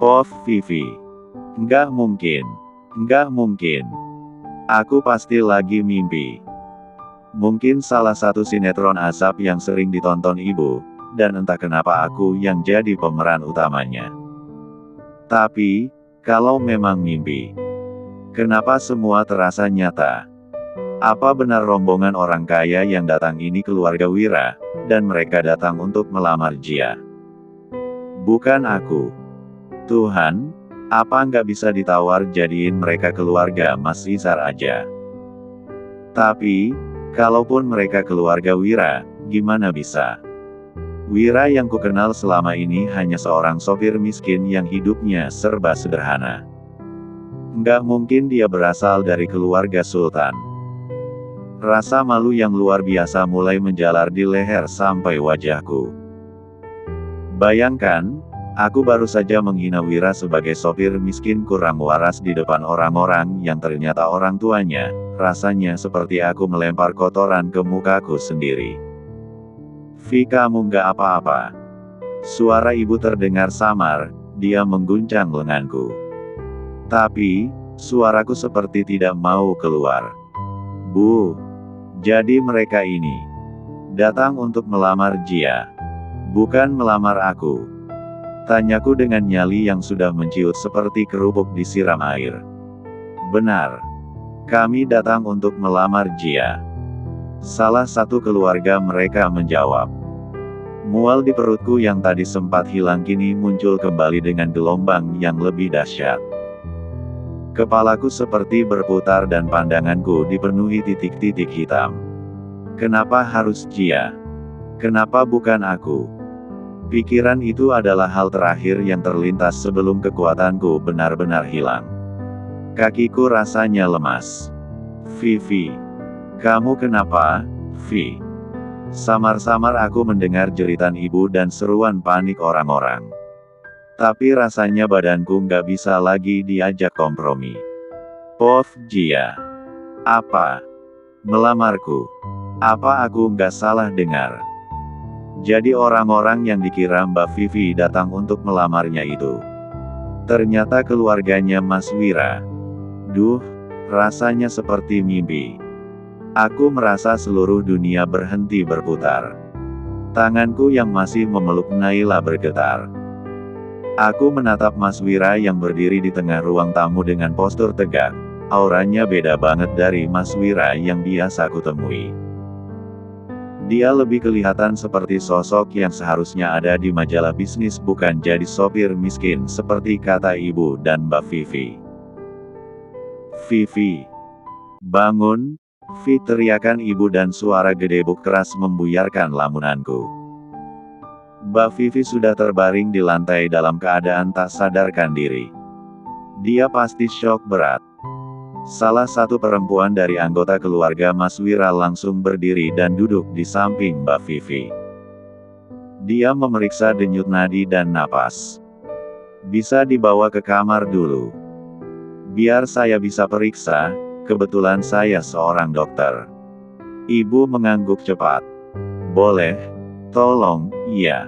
Pov Vivi. Nggak mungkin. Nggak mungkin. Aku pasti lagi mimpi. Mungkin salah satu sinetron azab yang sering ditonton ibu, dan entah kenapa aku yang jadi pemeran utamanya. Tapi, kalau memang mimpi, kenapa semua terasa nyata? Apa benar rombongan orang kaya yang datang ini keluarga Wira, dan mereka datang untuk melamar Jia? Bukan aku. Tuhan, apa nggak bisa ditawar jadiin mereka keluarga Mas Izar aja? Tapi, kalaupun mereka keluarga Wira, gimana bisa? Wira yang kukenal selama ini hanya seorang sopir miskin yang hidupnya serba sederhana. Nggak mungkin dia berasal dari keluarga sultan. Rasa malu yang luar biasa mulai menjalar di leher sampai wajahku. Bayangkan, aku baru saja menghina Wira sebagai sopir miskin kurang waras di depan orang-orang yang ternyata orang tuanya. Rasanya seperti aku melempar kotoran ke mukaku sendiri. Vi, kamu nggak apa-apa. Suara ibu terdengar samar, dia mengguncang lenganku. Tapi, suaraku seperti tidak mau keluar. Bu, jadi mereka ini datang untuk melamar Jia, bukan melamar aku. Tanyaku dengan nyali yang sudah menciut seperti kerupuk disiram air. Benar. Kami datang untuk melamar Jia. Salah satu keluarga mereka menjawab. Mual di perutku yang tadi sempat hilang kini muncul kembali dengan gelombang yang lebih dahsyat. Kepalaku seperti berputar dan pandanganku dipenuhi titik-titik hitam. Kenapa harus Jia? Kenapa bukan aku? Pikiran itu adalah hal terakhir yang terlintas sebelum kekuatanku benar-benar hilang. Kakiku rasanya lemas. Vivi. Kamu kenapa, Vi? Samar-samar aku mendengar jeritan ibu dan seruan panik orang-orang. Tapi rasanya badanku nggak bisa lagi diajak kompromi. Pov Jia. Apa? Melamarku? Apa aku nggak salah dengar? Jadi orang-orang yang dikira Mbak Vivi datang untuk melamarnya itu ternyata keluarganya Mas Wira. Duh, rasanya seperti mimpi. Aku merasa seluruh dunia berhenti berputar. Tanganku yang masih memeluk Naila bergetar. Aku menatap Mas Wira yang berdiri di tengah ruang tamu dengan postur tegak. Auranya beda banget dari Mas Wira yang biasa kutemui. Dia lebih kelihatan seperti sosok yang seharusnya ada di majalah bisnis, bukan jadi sopir miskin seperti kata ibu dan Mbak Vivi. Vivi. Bangun, Vi, teriakan ibu dan suara gedebuk keras membuyarkan lamunanku. Mbak Vivi sudah terbaring di lantai dalam keadaan tak sadarkan diri. Dia pasti syok berat. Salah satu perempuan dari anggota keluarga Mas Wira langsung berdiri dan duduk di samping Mbak Vivi. Dia memeriksa denyut nadi dan napas. Bisa dibawa ke kamar dulu. Biar saya bisa periksa, kebetulan saya seorang dokter. Ibu mengangguk cepat. Boleh, tolong, iya.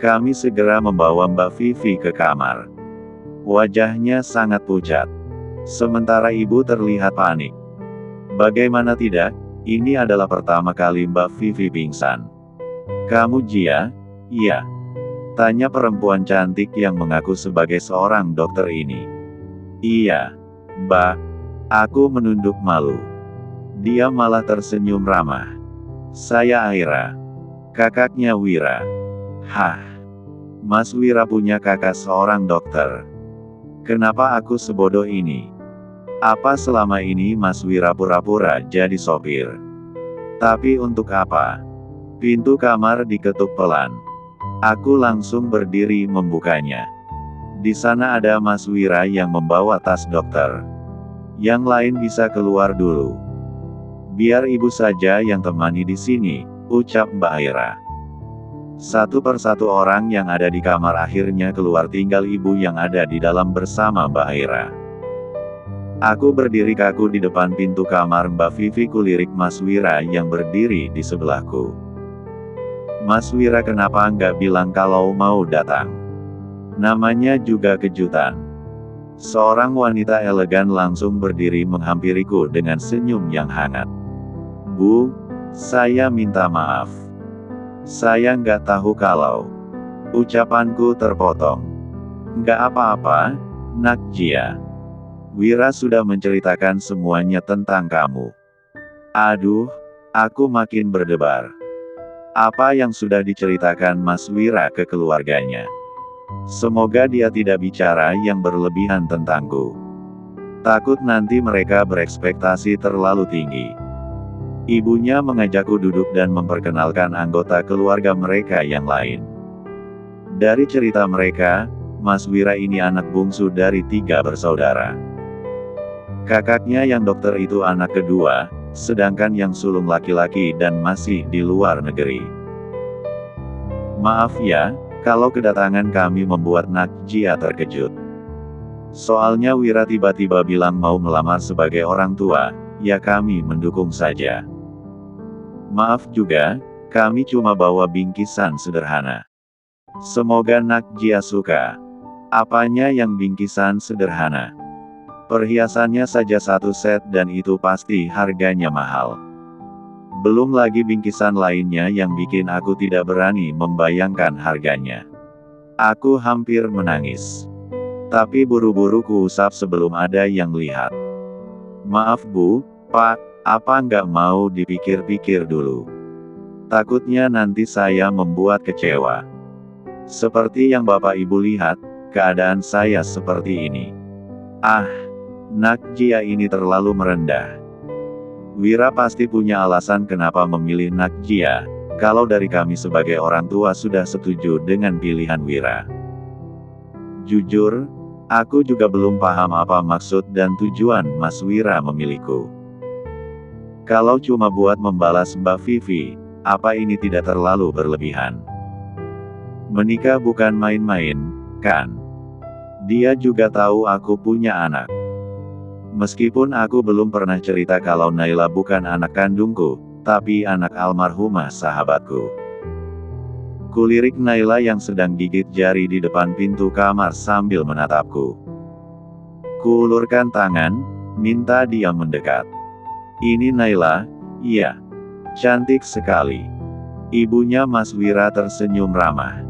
Kami segera membawa Mbak Vivi ke kamar. Wajahnya sangat pucat. Sementara ibu terlihat panik. Bagaimana tidak, ini adalah pertama kali Mbak Vivi pingsan. Kamu Jia? Iya. Tanya perempuan cantik yang mengaku sebagai seorang dokter ini. Iya, Mbak. Aku menunduk malu. Dia malah tersenyum ramah. Saya Aira. Kakaknya Wira. Hah. Mas Wira punya kakak seorang dokter. Kenapa aku sebodoh ini? Apa selama ini Mas Wira pura-pura jadi sopir? Tapi untuk apa? Pintu kamar diketuk pelan. Aku langsung berdiri membukanya. Di sana ada Mas Wira yang membawa tas dokter. Yang lain bisa keluar dulu. Biar ibu saja yang temani di sini, ucap Mbak Aira. Satu persatu orang yang ada di kamar akhirnya keluar, tinggal ibu yang ada di dalam bersama Mbak Aira. Aku berdiri kaku di depan pintu kamar Mbak Vivi, kulirik Mas Wira yang berdiri di sebelahku. Mas Wira, kenapa nggak bilang kalau mau datang? Namanya juga kejutan. Seorang wanita elegan langsung berdiri menghampiriku dengan senyum yang hangat. Bu, saya minta maaf. Saya nggak tahu kalau... Ucapanku terpotong. Nggak apa-apa, Nak Jia. Wira sudah menceritakan semuanya tentang kamu. Aduh, aku makin berdebar. Apa yang sudah diceritakan Mas Wira ke keluarganya? Semoga dia tidak bicara yang berlebihan tentangku. Takut nanti mereka berekspektasi terlalu tinggi. Ibunya mengajakku duduk dan memperkenalkan anggota keluarga mereka yang lain. Dari cerita mereka, Mas Wira ini anak bungsu dari 3 bersaudara. Kakaknya yang dokter itu anak kedua, sedangkan yang sulung laki-laki dan masih di luar negeri. Maaf ya, kalau kedatangan kami membuat Nak Jia terkejut. Soalnya Wira tiba-tiba bilang mau melamar sebagai orang tua, ya kami mendukung saja. Maaf juga, kami cuma bawa bingkisan sederhana. Semoga Nak Jia suka. Apanya yang bingkisan sederhana? Perhiasannya saja 1 set dan itu pasti harganya mahal. Belum lagi bingkisan lainnya yang bikin aku tidak berani membayangkan harganya. Aku hampir menangis. Tapi buru-buru kuusap sebelum ada yang lihat. Maaf Bu, Pak, apa nggak mau dipikir-pikir dulu? Takutnya nanti saya membuat kecewa. Seperti yang Bapak Ibu lihat, keadaan saya seperti ini. Ah, Nak Jia ini terlalu merendah. Wira pasti punya alasan kenapa memilih Nak Jia, kalau dari kami sebagai orang tua sudah setuju dengan pilihan Wira. Jujur, aku juga belum paham apa maksud dan tujuan Mas Wira memilihku. Kalau cuma buat membalas Mbak Vivi, apa ini tidak terlalu berlebihan? Menikah bukan main-main, kan? Dia juga tahu aku punya anak. Meskipun aku belum pernah cerita kalau Naila bukan anak kandungku, tapi anak almarhumah sahabatku. Kulirik Naila yang sedang gigit jari di depan pintu kamar sambil menatapku. Kuulurkan tangan, minta dia mendekat. Ini Naila, iya. Cantik sekali. Ibunya Mas Wira tersenyum ramah.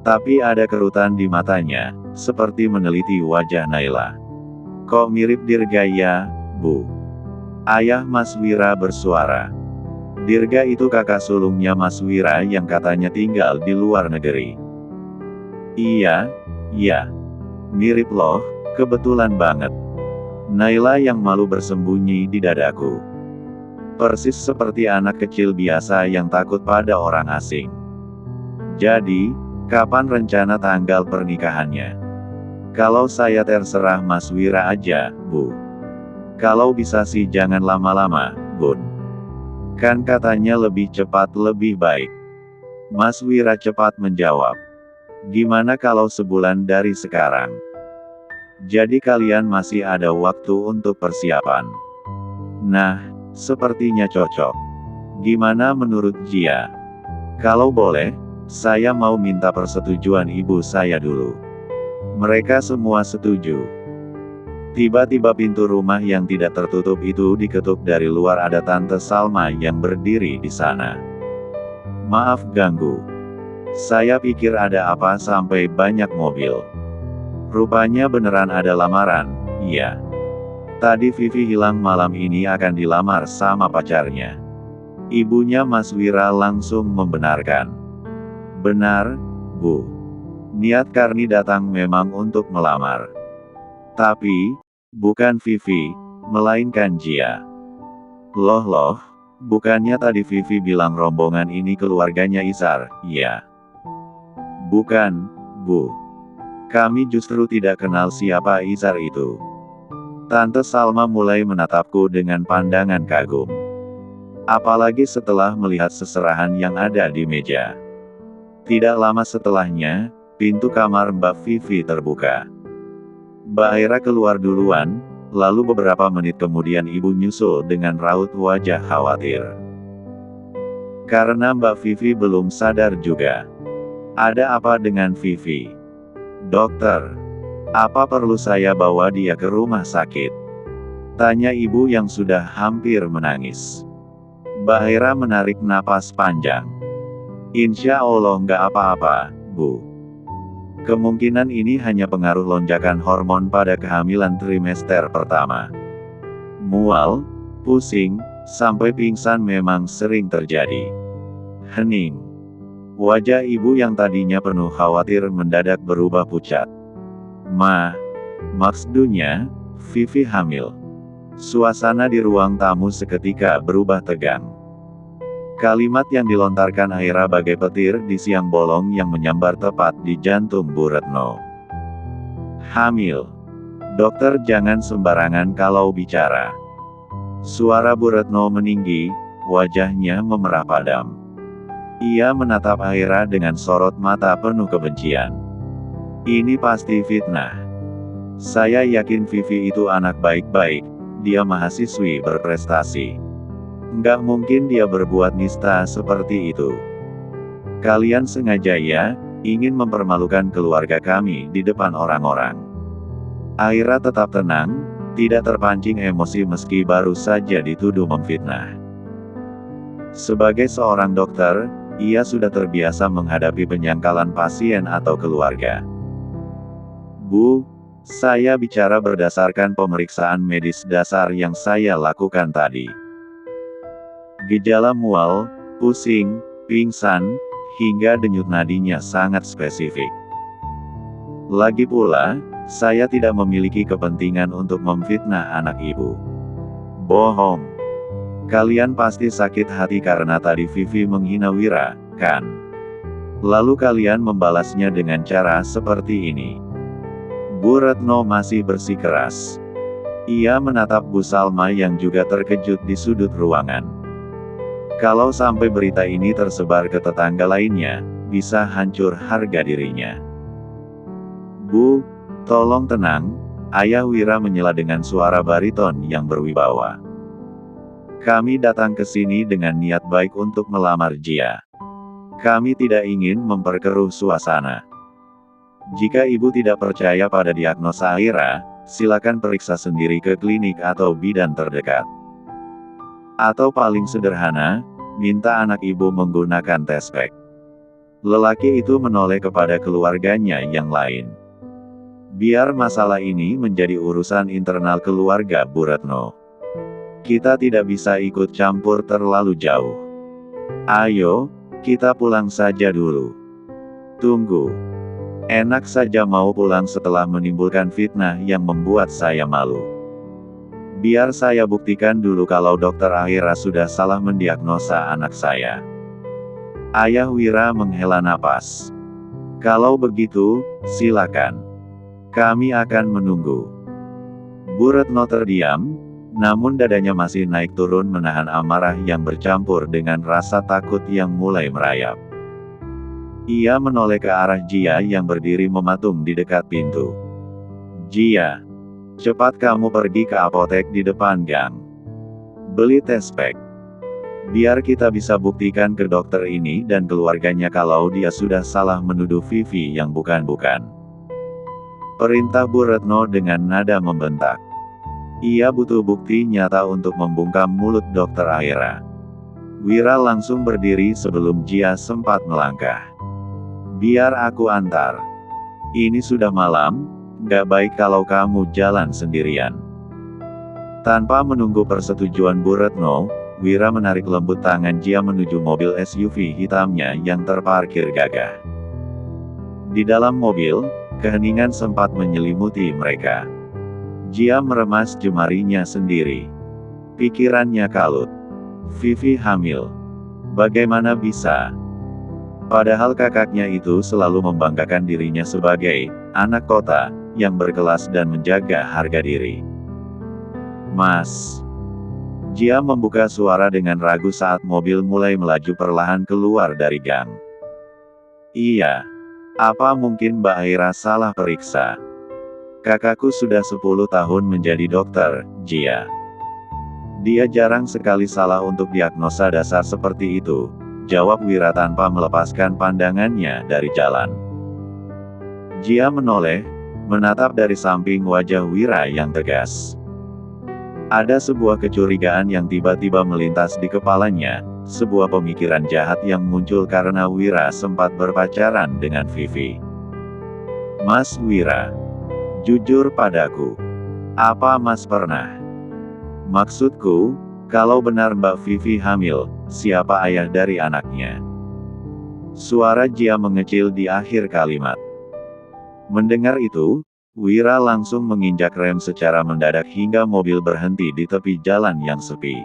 Tapi ada kerutan di matanya, seperti meneliti wajah Naila. Kok mirip Dirga ya, Bu? Ayah Mas Wira bersuara. Dirga itu kakak sulungnya Mas Wira yang katanya tinggal di luar negeri. Iya, mirip loh, kebetulan banget. Naila yang malu bersembunyi di dadaku. Persis seperti anak kecil biasa yang takut pada orang asing. Jadi, kapan rencana tanggal pernikahannya? Kalau saya terserah Mas Wira aja, Bu. Kalau bisa sih jangan lama-lama, Bun. Kan katanya lebih cepat lebih baik. Mas Wira cepat menjawab. Gimana kalau sebulan dari sekarang? Jadi kalian masih ada waktu untuk persiapan. Nah, sepertinya cocok. Gimana menurut Jia? Kalau boleh, saya mau minta persetujuan ibu saya dulu. Mereka semua setuju. Tiba-tiba pintu rumah yang tidak tertutup itu diketuk dari luar. Ada Tante Salma yang berdiri di sana. Maaf ganggu. Saya pikir ada apa sampai banyak mobil. Rupanya beneran ada lamaran, iya. Tadi Vivi hilang malam ini akan dilamar sama pacarnya. Ibunya Mas Wira langsung membenarkan. Benar, Bu. Niat Karni datang memang untuk melamar. Tapi, bukan Vivi, melainkan Jia. Loh, bukannya tadi Vivi bilang rombongan ini keluarganya Isar, ya? Bukan, Bu. Kami justru tidak kenal siapa Isar itu. Tante Salma mulai menatapku dengan pandangan kagum. Apalagi setelah melihat seserahan yang ada di meja. Tidak lama setelahnya, pintu kamar Mbak Vivi terbuka. Mbak Aira keluar duluan, lalu beberapa menit kemudian ibu nyusul dengan raut wajah khawatir. Karena Mbak Vivi belum sadar juga. Ada apa dengan Vivi? Dokter, apa perlu saya bawa dia ke rumah sakit? Tanya ibu yang sudah hampir menangis. Mbak Hera menarik napas panjang. Insya Allah nggak apa-apa, Bu. Kemungkinan ini hanya pengaruh lonjakan hormon pada kehamilan trimester pertama. Mual, pusing, sampai pingsan memang sering terjadi. Hening. Wajah ibu yang tadinya penuh khawatir mendadak berubah pucat. Maksudnya, Vivi hamil. Suasana di ruang tamu seketika berubah tegang. Kalimat yang dilontarkan Aira bagai petir di siang bolong yang menyambar tepat di jantung Bu Retno. Hamil. Dokter jangan sembarangan kalau bicara. Suara Bu Retno meninggi, wajahnya memerah padam. Ia menatap Aira dengan sorot mata penuh kebencian. Ini pasti fitnah. Saya yakin Vivi itu anak baik-baik, dia mahasiswi berprestasi. Nggak mungkin dia berbuat nista seperti itu. Kalian sengaja ya, ingin mempermalukan keluarga kami di depan orang-orang. Aira tetap tenang, tidak terpancing emosi meski baru saja dituduh memfitnah. Sebagai seorang dokter, ia sudah terbiasa menghadapi penyangkalan pasien atau keluarga. Bu, saya bicara berdasarkan pemeriksaan medis dasar yang saya lakukan tadi. Gejala mual, pusing, pingsan, hingga denyut nadinya sangat spesifik. Lagi pula, saya tidak memiliki kepentingan untuk memfitnah anak ibu. Bohong. Kalian pasti sakit hati karena tadi Vivi menghina Wira, kan? Lalu kalian membalasnya dengan cara seperti ini. Bu Retno masih bersikeras. Ia menatap Bu Salma yang juga terkejut di sudut ruangan. Kalau sampai berita ini tersebar ke tetangga lainnya, bisa hancur harga dirinya. Bu, tolong tenang, Ayah Wira menyela dengan suara bariton yang berwibawa. Kami datang ke sini dengan niat baik untuk melamar Jia. Kami tidak ingin memperkeruh suasana. Jika ibu tidak percaya pada diagnosa Aira, silakan periksa sendiri ke klinik atau bidan terdekat. Atau paling sederhana, minta anak ibu menggunakan tes pack. Lelaki itu menoleh kepada keluarganya yang lain. Biar masalah ini menjadi urusan internal keluarga Bu Retno. Kita tidak bisa ikut campur terlalu jauh. Ayo, kita pulang saja dulu. Tunggu. Enak saja mau pulang setelah menimbulkan fitnah yang membuat saya malu. Biar saya buktikan dulu kalau dokter Aira sudah salah mendiagnosa anak saya. Ayah Wira menghela napas. Kalau begitu, silakan. Kami akan menunggu. Bu Retno terdiam, namun dadanya masih naik turun menahan amarah yang bercampur dengan rasa takut yang mulai merayap. Ia menoleh ke arah Jia yang berdiri mematung di dekat pintu. Jia, cepat kamu pergi ke apotek di depan gang. Beli tes pack. Biar kita bisa buktikan ke dokter ini dan keluarganya kalau dia sudah salah menuduh Vivi yang bukan-bukan. Perintah Bu Retno dengan nada membentak. Ia butuh bukti nyata untuk membungkam mulut dokter Aira. Wira langsung berdiri sebelum Jia sempat melangkah. Biar aku antar. Ini sudah malam, nggak baik kalau kamu jalan sendirian. Tanpa menunggu persetujuan Bu Retno, Wira menarik lembut tangan Jia menuju mobil SUV hitamnya yang terparkir gagah. Di dalam mobil, keheningan sempat menyelimuti mereka. Jia meremas jemarinya sendiri. Pikirannya kalut. Vivi hamil. Bagaimana bisa? Padahal kakaknya itu selalu membanggakan dirinya sebagai anak kota yang berkelas dan menjaga harga diri. Mas. Jia membuka suara dengan ragu saat mobil mulai melaju perlahan keluar dari gang. Iya. Apa mungkin Mbak Aira salah periksa? Kakakku sudah 10 tahun menjadi dokter, Jia. Dia jarang sekali salah untuk diagnosa dasar seperti itu, jawab Wira tanpa melepaskan pandangannya dari jalan. Jia menoleh, menatap dari samping wajah Wira yang tegas. Ada sebuah kecurigaan yang tiba-tiba melintas di kepalanya, sebuah pemikiran jahat yang muncul karena Wira sempat berpacaran dengan Vivi. Mas Wira, jujur padaku. Apa Mas pernah? Maksudku, kalau benar Mbak Vivi hamil, siapa ayah dari anaknya? Suara Jia mengecil di akhir kalimat. Mendengar itu, Wira langsung menginjak rem secara mendadak hingga mobil berhenti di tepi jalan yang sepi.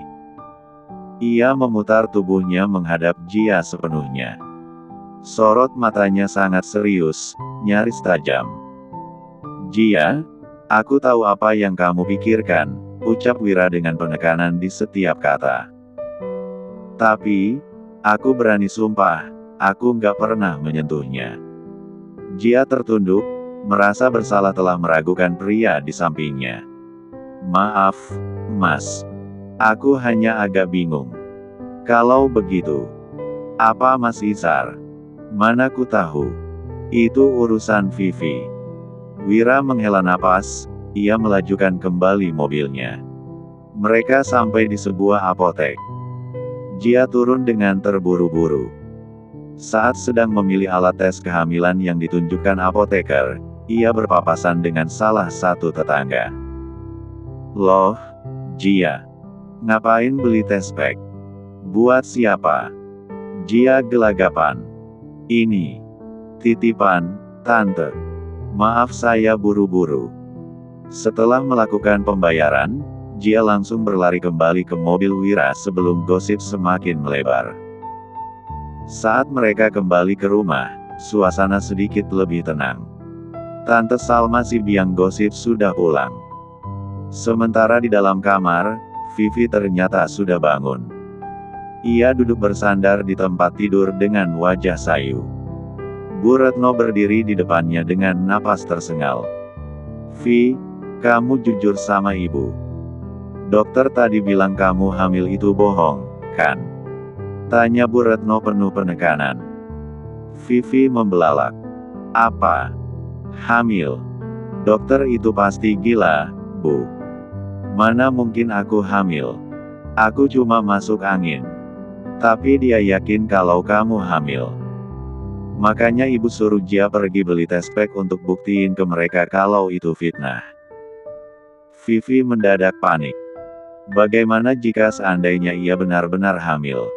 Ia memutar tubuhnya menghadap Jia sepenuhnya. Sorot matanya sangat serius, nyaris tajam. Jia, aku tahu apa yang kamu pikirkan, ucap Wira dengan penekanan di setiap kata. Tapi, aku berani sumpah, aku nggak pernah menyentuhnya. Jia tertunduk, merasa bersalah telah meragukan pria di sampingnya. Maaf, Mas. Aku hanya agak bingung. Kalau begitu, apa Mas Izar? Mana ku tahu. Itu urusan Vivi. Wira menghela napas, ia melajukan kembali mobilnya. Mereka sampai di sebuah apotek. Jia turun dengan terburu-buru. Saat sedang memilih alat tes kehamilan yang ditunjukkan apoteker, ia berpapasan dengan salah satu tetangga. Loh, Jia. Ngapain beli tes pack? Buat siapa? Jia gelagapan. Ini. Titipan, Tante. Maaf saya buru-buru. Setelah melakukan pembayaran, Jia langsung berlari kembali ke mobil Wira sebelum gosip semakin melebar. Saat mereka kembali ke rumah, suasana sedikit lebih tenang. Tante Salma si biang gosip sudah pulang. Sementara di dalam kamar, Vivi ternyata sudah bangun. Ia duduk bersandar di tempat tidur dengan wajah sayu. Bu Retno berdiri di depannya dengan napas tersengal. Vi, kamu jujur sama ibu. Dokter tadi bilang kamu hamil itu bohong, kan? Tanya Bu Retno penuh penekanan. Vivi membelalak. Apa? Hamil? Dokter itu pasti gila, Bu. Mana mungkin aku hamil? Aku cuma masuk angin. Tapi dia yakin kalau kamu hamil. Makanya ibu suruh Jia pergi beli tes pack untuk buktiin ke mereka kalau itu fitnah. Vivi mendadak panik. Bagaimana jika seandainya ia benar-benar hamil?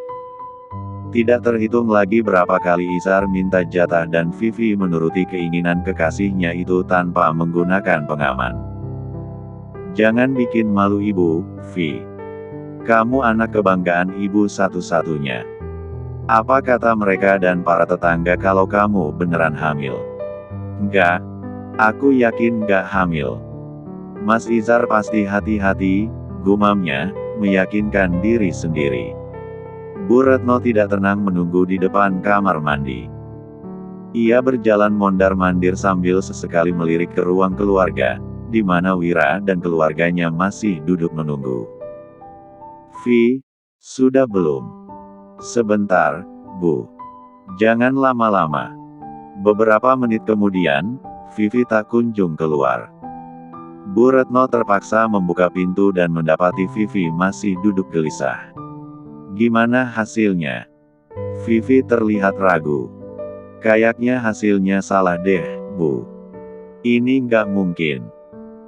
Tidak terhitung lagi berapa kali Izar minta jatah dan Vivi menuruti keinginan kekasihnya itu tanpa menggunakan pengaman. Jangan bikin malu ibu, Vi. Kamu anak kebanggaan ibu satu-satunya. Apa kata mereka dan para tetangga kalau kamu beneran hamil? Enggak. Aku yakin enggak hamil. Mas Izar pasti hati-hati, gumamnya, meyakinkan diri sendiri. Bu Retno tidak tenang menunggu di depan kamar mandi. Ia berjalan mondar-mandir sambil sesekali melirik ke ruang keluarga, di mana Wira dan keluarganya masih duduk menunggu. Vi, sudah belum? Sebentar, Bu. Jangan lama-lama. Beberapa menit kemudian, Vivi tak kunjung keluar. Bu Retno terpaksa membuka pintu dan mendapati Vivi masih duduk gelisah. Gimana hasilnya? Vivi terlihat ragu. Kayaknya hasilnya salah deh, Bu. Ini nggak mungkin.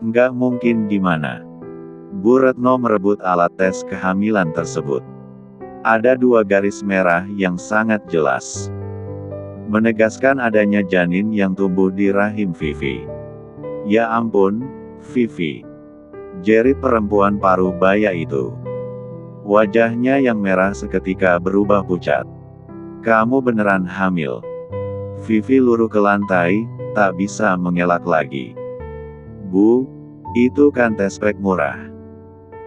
Nggak mungkin gimana? Bu Retno merebut alat tes kehamilan tersebut. Ada 2 garis merah yang sangat jelas. Menegaskan adanya janin yang tumbuh di rahim Vivi. Ya ampun, Vivi. Jerit perempuan paruh baya itu. Wajahnya yang merah seketika berubah pucat. Kamu beneran hamil. Vivi luruh ke lantai, tak bisa mengelak lagi. Bu, itu kan tes pack murah.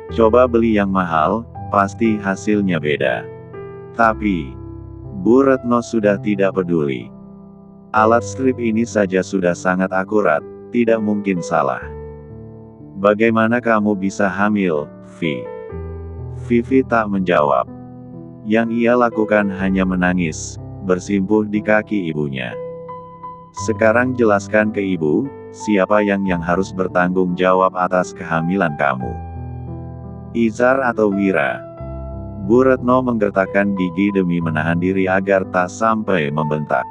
Coba beli yang mahal, pasti hasilnya beda. Tapi, Bu Retno sudah tidak peduli. Alat strip ini saja sudah sangat akurat, tidak mungkin salah. Bagaimana kamu bisa hamil, Vi? Vivi tak menjawab. Yang ia lakukan hanya menangis, bersimpuh di kaki ibunya. Sekarang jelaskan ke ibu, siapa yang harus bertanggung jawab atas kehamilan kamu? Izar atau Wira? Bu Retno menggertakkan gigi demi menahan diri agar tak sampai membentak.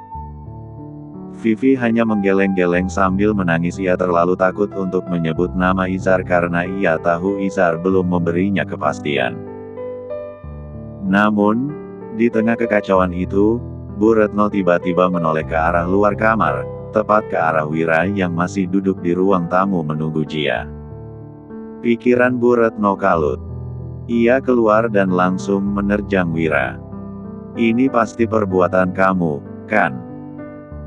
Vivi hanya menggeleng-geleng sambil menangis. Ia terlalu takut untuk menyebut nama Izar karena ia tahu Izar belum memberinya kepastian. Namun, di tengah kekacauan itu, Bu Retno tiba-tiba menoleh ke arah luar kamar, tepat ke arah Wira yang masih duduk di ruang tamu menunggu Jia. Pikiran Bu Retno kalut. Ia keluar dan langsung menerjang Wira. Ini pasti perbuatan kamu, kan?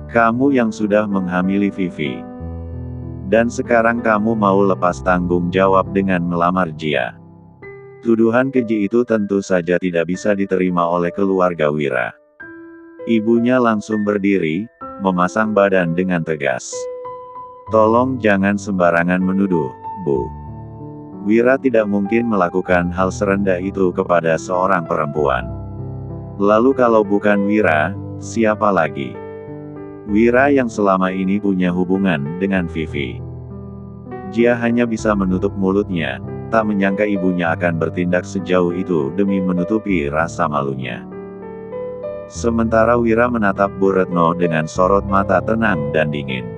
Kamu yang sudah menghamili Vivi. Dan sekarang kamu mau lepas tanggung jawab dengan melamar Jia. Tuduhan keji itu tentu saja tidak bisa diterima oleh keluarga Wira. Ibunya langsung berdiri, memasang badan dengan tegas. Tolong jangan sembarangan menuduh, Bu. Wira tidak mungkin melakukan hal serendah itu kepada seorang perempuan. Lalu kalau bukan Wira, siapa lagi? Wira yang selama ini punya hubungan dengan Vivi. Jia hanya bisa menutup mulutnya, tak menyangka ibunya akan bertindak sejauh itu demi menutupi rasa malunya. Sementara Wira menatap Bu Retno dengan sorot mata tenang dan dingin.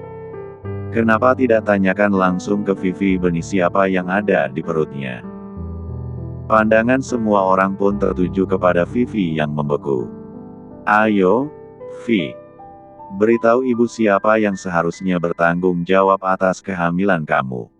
Kenapa tidak tanyakan langsung ke Vivi benih siapa yang ada di perutnya? Pandangan semua orang pun tertuju kepada Vivi yang membeku. Ayo, Vi. Beritahu ibu siapa yang seharusnya bertanggung jawab atas kehamilan kamu.